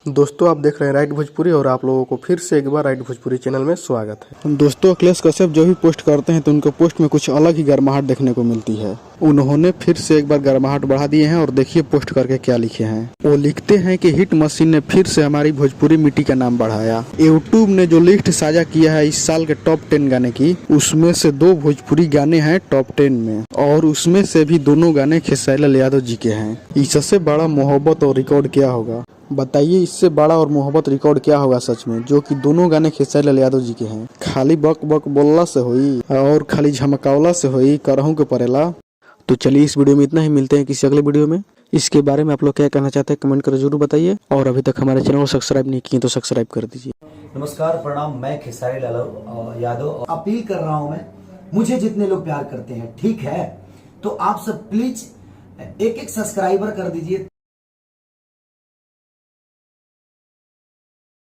दोस्तों आप देख रहे हैं राइट भोजपुरी और आप लोगों को फिर से एक बार राइट भोजपुरी चैनल में स्वागत है। दोस्तों अखिलेश कश्यप जो भी पोस्ट करते हैं तो उनके पोस्ट में कुछ अलग ही गर्माहट देखने को मिलती है। उन्होंने फिर से एक बार गर्माहट बढ़ा दिए हैं और देखिए पोस्ट करके क्या लिखे हैं। वो लिखते हैं कि हिट मशीन ने फिर से हमारी भोजपुरी मिट्टी का नाम बढ़ाया। यूट्यूब ने जो लिस्ट साझा किया है इस साल के टॉप 10 गाने की, उसमें से 2 भोजपुरी गाने हैं टॉप 10 में और उसमें से भी दोनों गाने खेसारी लाल यादव जी के हैं। इससे बड़ा मोहब्बत और रिकॉर्ड क्या होगा? बताइए इससे बड़ा और मोहब्बत रिकॉर्ड क्या होगा सच में, जो कि दोनों गाने खेसारी लाल यादव जी के हैं। खाली बक बक बोलला से होई और खाली झमकावला से होई करहूं के परेला। तो चलिए इस वीडियो में इतना ही, मिलते हैं किसी अगले वीडियो में। इसके बारे में आप लोग क्या कहना चाहते हैं कमेंट कर जरूर बताइए और अभी तक हमारे चैनल को सब्सक्राइब नहीं किए तो सब्सक्राइब कर दीजिए। नमस्कार, प्रणाम। मैं खेसारी लाल यादव अपील कर रहा हूं। मैं मुझे जितने लोग प्यार करते हैं, ठीक है, तो आप सब प्लीज एक एक सब्सक्राइबर कर दीजिए